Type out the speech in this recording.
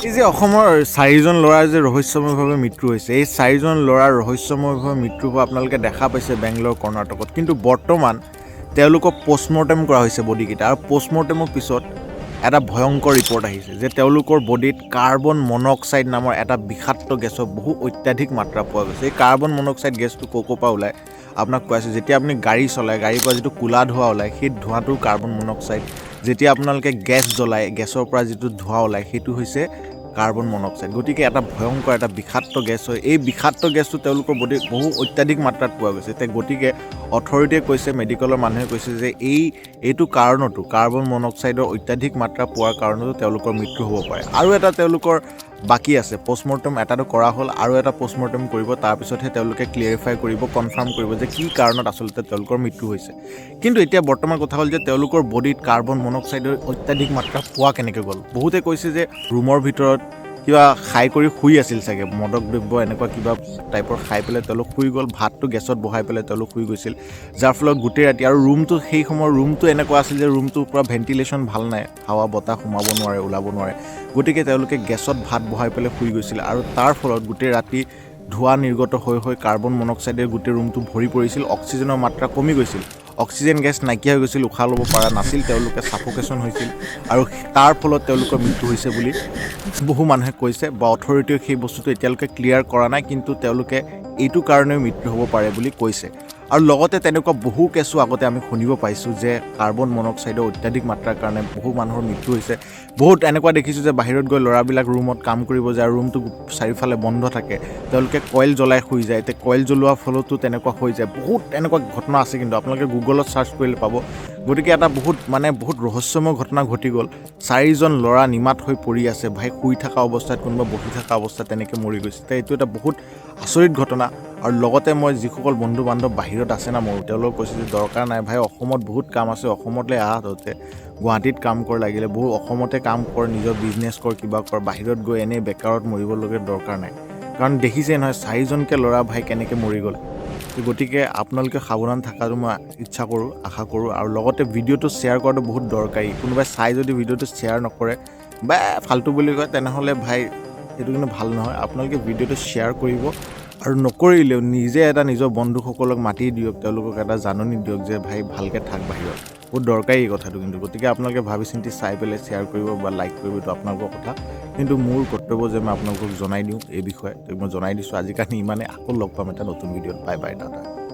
এই যে অসমৰ 4জন ল'ৰাৰ যে ৰহস্যময়ভাৱে মৃত্যু হৈছে, এই 4জন ল'ৰাৰ ৰহস্যময়ভাৱে মৃত্যু হোৱা আপোনালোকে দেখা পাইছে বেংগলোৰ কৰ্ণাটকত, কিন্তু বৰ্তমান তেওঁলোকক পষ্টমৰ্টেম কৰা হৈছে বডিকেইটা, আৰু পষ্টমৰ্টেমৰ পিছত এটা ভয়ংকৰ ৰিপৰ্ট আহিছে যে তেওঁলোকৰ বডিত কাৰ্বন মনক্সাইড নামৰ এটা বিষাক্ত গেছৰ বহু অত্যাধিক মাত্ৰা পোৱা গৈছে। এই কাৰ্বন মনক্সাইড গেছটো ক'ৰ পৰা ওলায় আপোনাক কৈ আছোঁ। যেতিয়া আপুনি গাড়ী চলায়, গাড়ীৰ পৰা যিটো ক'লা ধোঁৱা ওলায়, সেই ধোঁৱাটো কাৰ্বন মনক্সাইড। যেতিয়া আপোনালোকে গেছ জ্বলায়, গেছৰ পৰা যিটো ধোঁৱা ওলায় সেইটো হৈছে কাৰ্বন মনক্সাইড। গতিকে এটা ভয়ংকৰ এটা বিষাক্ত গেছ হয়। এই বিষাক্ত গেছটো তেওঁলোকৰ বডিত বহু অত্যাধিক মাত্ৰাত পোৱা গৈছে। গতিকে অথৰিটিয়ে কৈছে, মেডিকেলৰ মানুহে কৈছে যে এইটো কাৰণতো, কাৰ্বন মনক্সাইডৰ অত্যাধিক মাত্ৰা পোৱাৰ কাৰণতো তেওঁলোকৰ মৃত্যু হ'ব পাৰে। আৰু এটা তেওঁলোকৰ বাকী আছে, পষ্টমৰ্টেম এটাটো কৰা হ'ল, আৰু এটা পষ্টমৰ্টেম কৰিব, তাৰপিছতহে তেওঁলোকে ক্লিয়াৰিফাই কৰিব, কনফাৰ্ম কৰিব যে কি কাৰণত আচলতে তেওঁলোকৰ মৃত্যু হৈছে। কিন্তু এতিয়া বৰ্তমান কথা হ'ল যে তেওঁলোকৰ বডিত কাৰ্বন মনক্সাইডৰ অত্যাধিক মাত্ৰা পোৱা কেনেকৈ গ'ল। বহুতে কৈছে যে ৰুমৰ ভিতৰত কিবা খাই কৰি শুই আছিল চাগে, মদক দ্ৰব্য এনেকুৱা কিবা টাইপৰ খাই পেলাই তেওঁলোক শুই গ'ল, ভাতটো গেছত বহাই পেলাই তেওঁলোক শুই গৈছিল, যাৰ ফলত গোটেই ৰাতি, আৰু ৰুমটো সেই সময়ৰ ৰুমটো এনেকুৱা আছিল যে ৰুমটোৰ পৰা ভেণ্টিলেশ্যন ভাল নাই, হাৱা বতাহ সোমাব নোৱাৰে, ওলাব নোৱাৰে। গতিকে তেওঁলোকে গেছত ভাত বহাই পেলাই শুই গৈছিল, আৰু তাৰ ফলত গোটেই ৰাতি ধোঁৱা নিৰ্গত হৈ কাৰ্বন মনক্সাইডে গোটেই ৰুমটো ভৰি পৰিছিল, অক্সিজেনৰ মাত্ৰা কমি গৈছিল, অক্সিজেন গেছ নাইকিয়া হৈ গৈছিল, উশাহ ল'ব পৰা নাছিল, তেওঁলোকে ছাফোকেশ্যন হৈছিল, আৰু তাৰ ফলত তেওঁলোকৰ মৃত্যু হৈছে বুলি বহু মানুহে কৈছে, বা অথৰিটিয়ে সেই বস্তুটো এতিয়ালৈকে ক্লিয়াৰ কৰা নাই, কিন্তু তেওঁলোকে এইটো কাৰণেও মৃত্যু হ'ব পাৰে বুলি কৈছে। আৰু লগতে তেনেকুৱা বহু কেছো আগতে আমি শুনিব পাইছোঁ যে কাৰ্বন মনক্সাইডৰ অত্যাধিক মাত্ৰাৰ কাৰণে বহু মানুহৰ মৃত্যু হৈছে। বহুত এনেকুৱা দেখিছোঁ যে বাহিৰত গৈ ল'ৰাবিলাক ৰুমত কাম কৰিব যায়, ৰুমটো চাৰিওফালে বন্ধ থাকে, তেওঁলোকে কইল জ্বলাই শুই যায়, এতিয়া কইল জ্বলোৱাৰ ফলতো তেনেকুৱা হৈ যায়। বহুত এনেকুৱা ঘটনা আছে, কিন্তু আপোনালোকে গুগলত ছাৰ্চ কৰিলে পাব। গতিকে এটা বহুত ৰহস্যময় ঘটনা ঘটি গ'ল। 4জন ল'ৰা নিমাত হৈ পৰি আছে, ভাই শুই থকা অৱস্থাত, কোনোবা বহি থকা অৱস্থাত তেনেকৈ মৰি গৈছে। এইটো এটা বহুত আচৰিত ঘটনা। আৰু লগতে মই যিসকল বন্ধু বান্ধৱ বাহিৰত আছে না, মোৰ তেওঁলোকক কৈছোঁ যে দৰকাৰ নাই ভাই, অসমত বহুত কাম আছে, অসমলৈ আহ, তহঁতে গুৱাহাটীত কাম কৰ, লাগিলে বহু অসমতে কাম কৰ, নিজৰ বিজনেছ কৰ, কিবা কৰ, বাহিৰত গৈ এনেই বেকাৰত মৰিবলগীয়া দৰকাৰ নাই। কাৰণ দেখিছে নহয় 4জনকৈ ল'ৰা ভাই কেনেকৈ মৰি গ'ল। গতিকে আপোনালোকে সাৱধান থকাটো মই ইচ্ছা কৰোঁ, আশা কৰোঁ। আৰু লগতে ভিডিঅ'টো শ্বেয়াৰ কৰাটো বহুত দৰকাৰী। কোনোবাই চাই যদি ভিডিঅ'টো শ্বেয়াৰ নকৰে বা ফাল্টু বুলি কয়, তেনেহ'লে ভাই সেইটো কিন্তু ভাল নহয়। আপোনালোকে ভিডিঅ'টো শ্বেয়াৰ কৰিব, আৰু নকৰিলেও নিজে এটা নিজৰ বন্ধুসকলক মাতি দিয়ক, তেওঁলোকক এটা জাননী দিয়ক যে ভাই ভালকৈ থাক বাহিৰত, বহুত দৰকাৰী এই কথাটো কিন্তু। গতিকে আপোনালোকে ভাবি চিন্তি চাই পেলাই শ্বেয়াৰ কৰিব বা লাইক কৰিব, এইটো আপোনালোকৰ কথা। কিন্তু মোৰ কৰ্তব্য যে মই আপোনালোকক জনাই দিওঁ এই বিষয়ে, মই জনাই দিছোঁ। আজিৰ কাৰণে ইমানে, আকৌ লগ পাম এটা নতুন ভিডিঅ'ত। Bye bye, Tata.